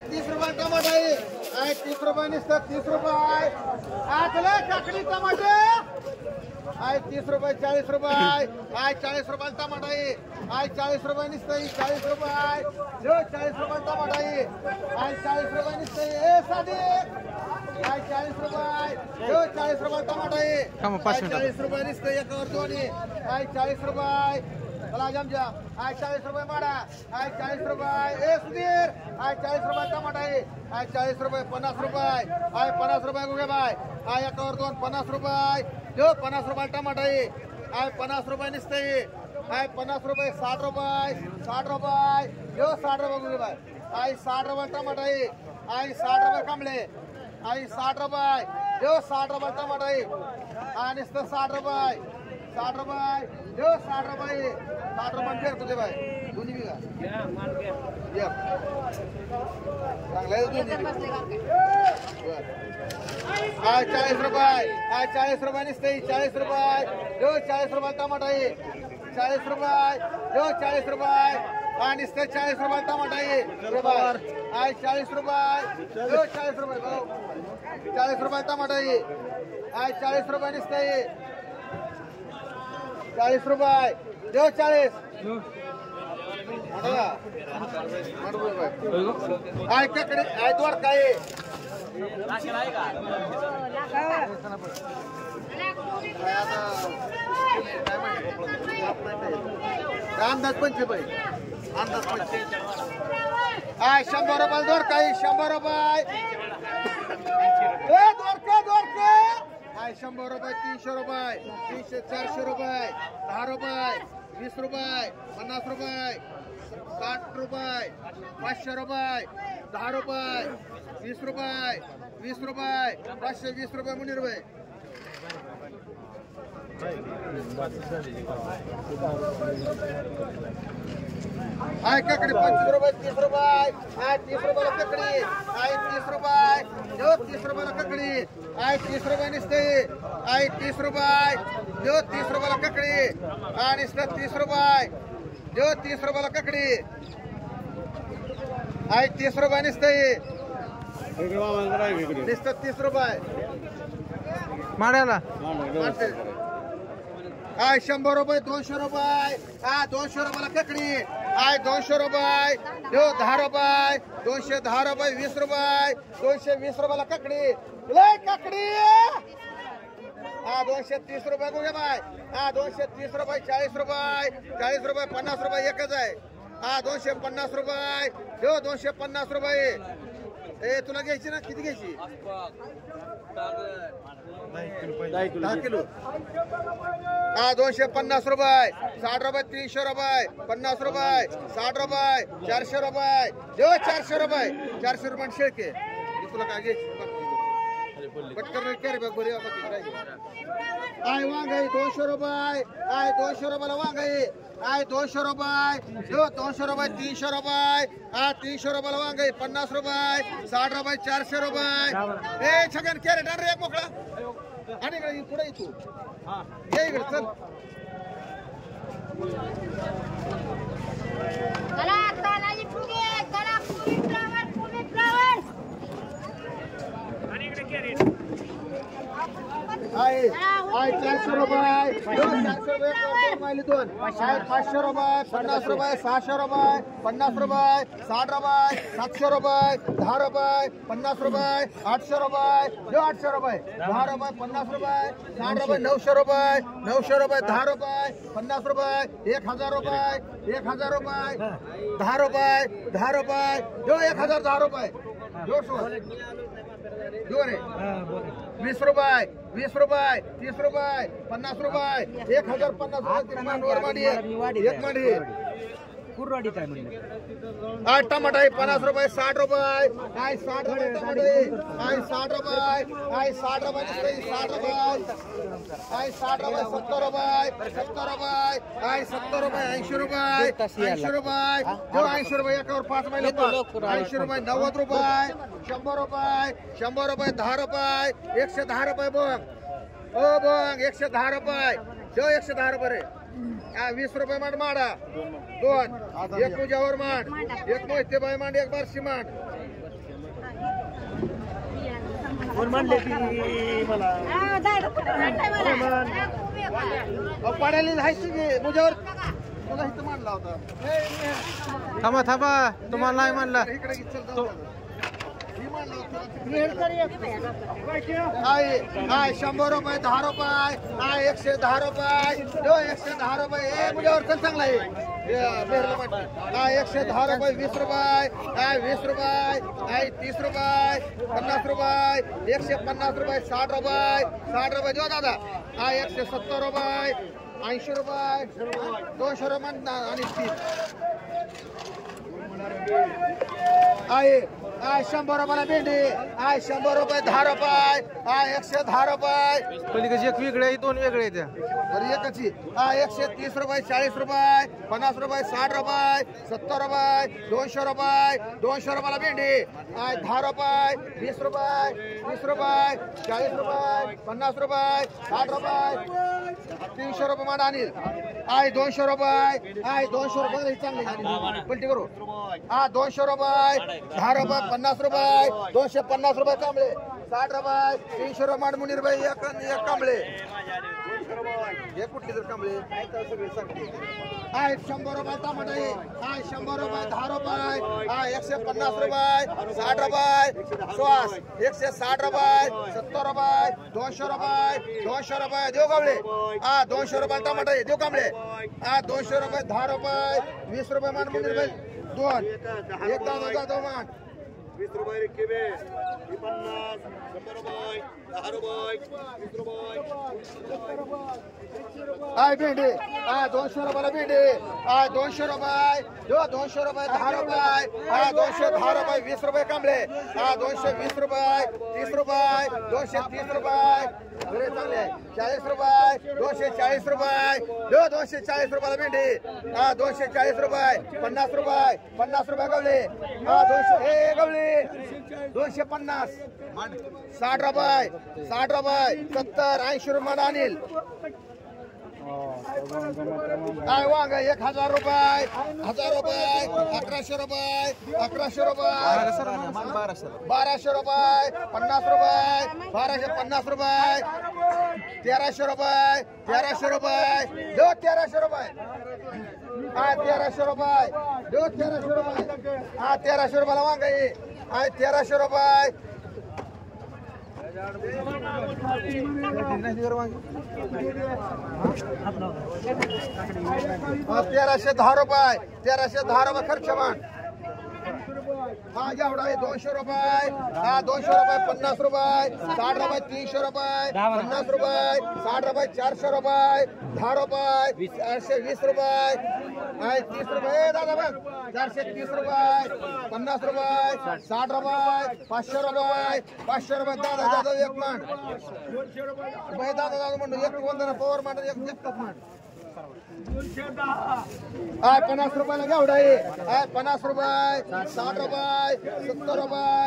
30 रुपये टमाटर आहे 30 रुपये नुसतं 30 रुपये आजला काकडी टमाटर आहे 30 रुपये 40 रुपये आहे 40 रुपये टमाटर आहे 40 रुपये नुसतं 40 रुपये जो 40 रुपये टमाटर आहे 40 रुपये नुसतं ए साधे आहे 40 रुपये जो 40 रुपये टमाटर आहे 40 रुपये नुसतं एकावर दोन्ही आहे 40 रुपये चला जमजा आहे 40 रुपये माडा आहे 40 रुपये ए सुधीर आहे 40 रुपये टमाटर आहे 40 रुपये 50 रुपये आहे 50 रुपये गुगे बाय आहे एकावर दोन 50 रुपये जो 50 रुपये टमाटर आहे 50 रुपये नुसतं आहे 50 रुपये 60 रुपये जो 60 रुपये गुगे बाय आहे 60 रुपये टमाटर आहे 60 रुपये कांबळे आहे 60 रुपये जो 60 रुपये टमाटर आहे नुसतं 60 रुपये 60 रुपये जो 60 रुपये 60 रुपये फेर तुझे बाय दोन्ही बिघा चांगलं 40 रुपये 40 रुपये नुसते 40 रुपये जो 40 रुपये टमाटर आहे 40 रुपये जो 40 रुपये नुसते 40 रुपये टमाटर आहे 40 रुपये जो 40 रुपये 40 रुपये टमाटर आहे 40 रुपये नुसते 40 रुपये जो 40 आहे काकडे आहे द्वारका आहे अंदाज 25 अंदाज 25 आहे 100 रुपये द्वारका आहे 100 रुपये द्वारका आहे 100 रुपये 300 रुपये 300 400 रुपये 10 रुपये 20 रुपये 50 रुपये 60 रुपये 500 रुपये 10 रुपये 20 रुपये 20 रुपये 520 रुपये मुनी रुपये आहे काकडी 25 रुपये 30 रुपये आहे 30 रुपयाला काकडी आहे 30 रुपये जो 30 रुपयाला काकडी आहे 30 रुपये नुसते आहे 30 रुपये जो 30 रुपयाला काकडी आणि नुसतं 30 रुपये जो 30 रुपयाला काकडी आहे 30 रुपये नुसते नुसतं 30 रुपये माड्याला आहे 100 रुपये 200 रुपये 200 रुपयाला काकडी आहे 200 रुपये जो 10 रुपये 210 रुपये 20 रुपये 220 रुपयाला काकडी लय काकडी 230 रुपये गुगे बाय 230 रुपये 40 रुपये 50 रुपये एकच आहे 250 रुपये जो 250 रुपये ए तुला घ्यायची ना किती घ्यायची 10 किलो 250 रुपये 60 रुपये 300 रुपये 50 रुपये 60 रुपये 400 रुपये जो 400 रुपये 400 रुपये शेळके तुला काय घ्यायची पटकन केरे बघ बरी आहे वांगाई 200 रुपये आहे 200 रुपयाला वांगाई आहे 200 रुपये जो 200 रुपये 300 रुपये 300 रुपयाला वांगाई 50 रुपये 60 रुपये 400 रुपये ए छगन केरे डान रे एक मोकळा आणि इकडे पुढे तू ये इकडे चल चला तानाजी फुगे चला फुगे फ्लावर आणि इकडे केरे आहे 400 रुपये 400 रुपये दोन 500 रुपये 50 रुपये 600 रुपये 50 रुपये 60 रुपये 700 रुपये 10 रुपये 50 रुपये 800 रुपये जो 800 रुपये 10 रुपये 50 रुपये 60 रुपये 900 रुपये 900 रुपये 10 रुपये 50 रुपये 1000 रुपये 1000 रुपये 10 रुपये 10 रुपये जो 1000 10 रुपये जो रे 20 रुपये 20 रुपये 30 रुपये 50 रुपये 1050 रुपये एक मांडी कुर्राडीत आहे म्हणजे टमाटर आहे 50 रुपये 60 रुपये आहे 60 रुपये टमाटर आहे 60 रुपये आहे 60 रुपये 60 रुपये आहे 60 रुपये 70 रुपये 70 रुपये आहे 70 रुपये 80 रुपये 80 रुपये जो 80 रुपये एकावर 5 महिने 80 रुपये 90 रुपये 100 रुपये 100 रुपये 10 रुपये 110 रुपये बघ ओ बघ 110 रुपये जो 110 रुपये रे 20 रुपये मांड माडा दोन एक पूजावर मांड एक मोहिते बाई मांड एक बारशी मांड पडायला जायचं की मुझ्यावर तुला इथं मांडला होता. थांबा थांबा तुम्हाला नाही म्हणला इकडे चल तो- आहे 100 रुपये 10 रुपये 110 रुपये 110 रुपये हे मुझ्यावर चल चांगला आहे 110 रुपये 20 रुपये 20 रुपये 30 रुपये 50 रुपये 150 रुपये 60 रुपये जो दादा 170 रुपये 80 रुपये 200 रुपये आणि 30 आहे 100 रुपयाला भेंडी 100 रुपये 10 रुपये 110 रुपये पलीकडे एक वेगळे आहे दोन वेगळे त्या बरं एकची 130 रुपये 40 रुपये 50 रुपये 60 रुपये 70 रुपये 200 रुपयाला भेंडी 10 रुपये 20 रुपये 30 रुपये 40 रुपये 50 रुपये 60 रुपये 300 रुपये मांडा अनिल 200 रुपये 200 रुपये चांगली पलटी करू 200 रुपये 10 रुपये 50 रुपये 250 रुपये कांबळे 60 रुपये 300 रुपये मांड मुनीर भाई एक कांबळे हे कुठले तर कांबळे सगळे सांगते 100 रुपये टमाटा आहे 100 रुपये 10 रुपये 150 रुपये 60 रुपये श्वास 160 रुपये 70 रुपये 200 रुपये देऊ कांबळे 200 रुपये टमाटा आहे देऊ कांबळे 200 रुपये 10 रुपये 20 रुपये मांड मुनीर भाई दोन एक दादा मान 20 रुपये रिक्कीबे 50 100 रुपये 10 रुपये 20 रुपये भेंडी 200 रुपयाला भेंडी 200 रुपये 200 रुपये 10 रुपये 210 रुपये 20 रुपये कांबळे 220 रुपये 30 रुपये 230 रुपये बरे चांगले 40 रुपये 240 रुपये 240 रुपयाला भेंडी 240 रुपये 50 रुपये गवले 200 हे गवले 250 60 रुपये 70 80 रुपये अनिल वांग 1000 रुपये 1000 रुपये 1100 रुपये 1100 रुपये 1200 रुपये 50 रुपये 1250 रुपये 1300 रुपये 1300 रुपये 1300 रुपये 1300 रुपये 1300 रुपये 1300 रुपयाला वांग 1300 रुपये 1310 रुपये 1310 रुपये खर्च मान एवढा आहे 200 रुपये 200 रुपये 50 रुपये 60 रुपये 300 रुपये 50 रुपये 60 रुपये 400 रुपये 10 रुपये 420 रुपये 30 रुपये दादा बघ 430 रुपये 50 रुपये 60 रुपये 500 रुपये दादा एक मान दादा म्हणतो एक वंदना पवार मान एक मान 50 रुपयाला घेवडा आहे 50 रुपये 60 रुपये 70 रुपये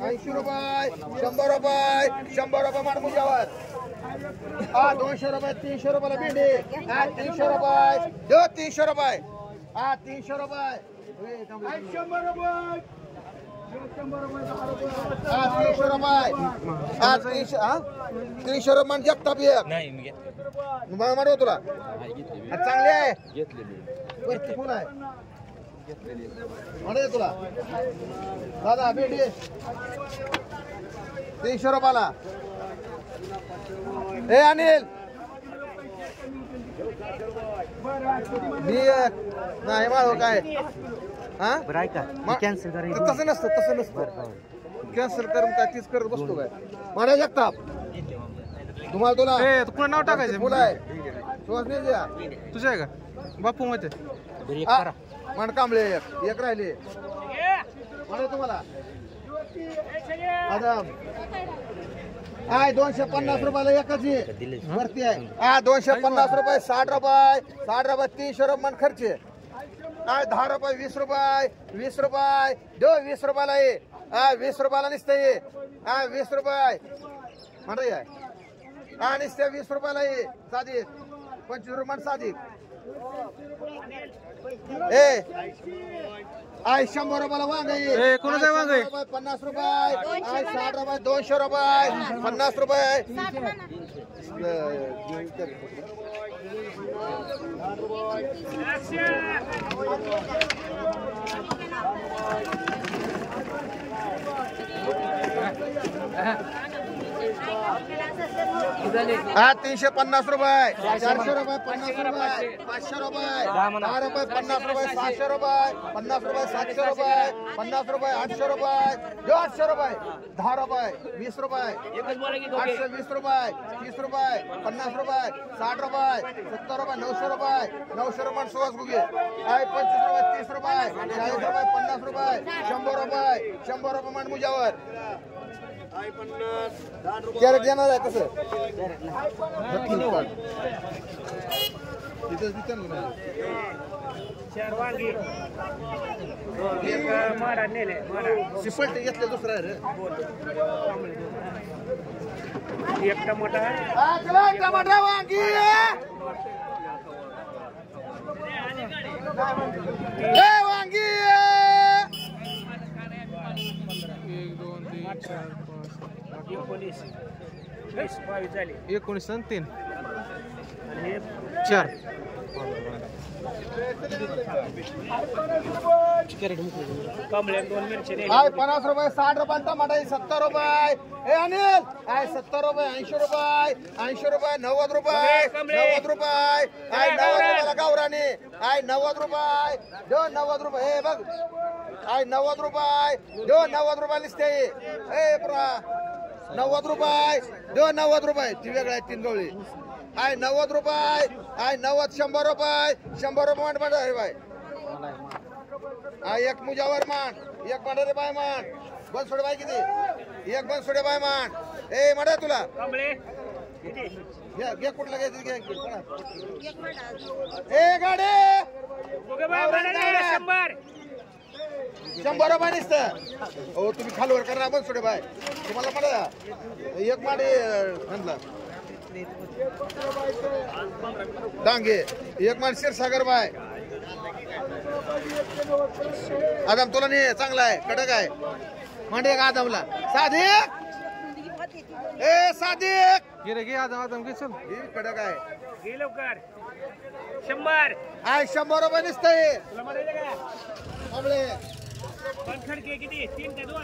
80 रुपये 100 रुपये मान मुजावर 200 रुपये 300 रुपयाला भेंडी 300 रुपये 300 रुपये 300 रुपये 300 रुपये 300 रुपये मान जगताप एक मारू तुला चांगले आहे वरती कोण आहे म्हणते तुला दादा भेटी 300 रुपयाला हे अनिल नाही मारू काय हा कॅन्सल करायचं तसं नसतं कॅन्सल करून काय तीच करत बसतो काय म्हणा जगताप तुम्हाला तुला तुला नाव टाकायचं फुल आहे सुहास नाही द्या तुझं आहे का बापू मध्ये मन कांबळे एक राहिले म्हणा तुम्हाला आहे 250 रुपयाला एकच वरती आहे 250 रुपये 60 रुपये 300 रुपये मन खर्च 10 रुपये 20 रुपये 20 रुपये 20 रुपयाला ये 20 रुपयाला निसतं ये 20 रुपये म्हणा नुसत्या 20 रुपयाला ये साधी 25 रुपये साधी ए आय 100 रुपयाला वांग ए, कोणाचं आहे वांग? 50 रुपये आय 60 रुपये 200 रुपये 50 रुपये हा 350 रुपये 400 रुपये 50 रुपये 500 रुपये 10 रुपये 50 रुपये 600 रुपये 50 रुपये 700 रुपये 50 रुपये 800 रुपये 800 रुपये 10 रुपये 20 रुपये 820 रुपये 30 रुपये 50 रुपये 60 रुपये 70 रुपये 900 रुपये 900 रुपये सुहास गुगे 25 रुपये 30 रुपये 40 रुपये 50 रुपये 100 रुपये मान मुजावर आई 50 10 रुपये कॅरेट देणार आहे कसं तिथेच देते ना चार वांगी एक माडा नेले माडा सिफल्ट घेतलं दुसरं आहे रे एक टमाटा टमाटा वांगी वांगी 19 20 22 झाली 19 आणि 3 आणि 4 कमळे 2 मिरची नेले आय 50 रुपये 60 रुपये टमाटा 70 रुपये ए अनिल आय 70 रुपये 80 रुपये 80 रुपये 90 रुपये 90 रुपये आय 90 रुपयाला गावरानी आय 90 रुपये दो 90 रुपये हे बघ आय 90 रुपये दो 90 रुपये लिस्ते ए प्रा 90 रुपये दो 90 रुपये ती वेगळ्या आहेत 3 गवळी आय 90 रुपये आय 90 100 रुपये 100 रुपये मान रे बाय आय एक मुजावर मान एक रे बाय मान बनसोडे बाय किती एक बनसोडे बाय मान ए मडा तुला कमळे किती घे कुठला घ्यायचं घे ए गाडे बघा बाय बनाने 100 100 रुपये निसतं हो तुम्ही खालवर करा बनसोडे बाय तुम्हाला मडा एक माडे म्हणला डांगे एक मान क्षीरसागर बाय आदम तुला नाही चांगला आहे कडक आहे मांडे का आदमला साधिक ए साधिक घे रे घे आदम घे चल ही कडक आहे घे लवकर 100 आय 100 रुपये निसतंय तुला म्हणायचं का आमळे पण खडके किती 3 ते 2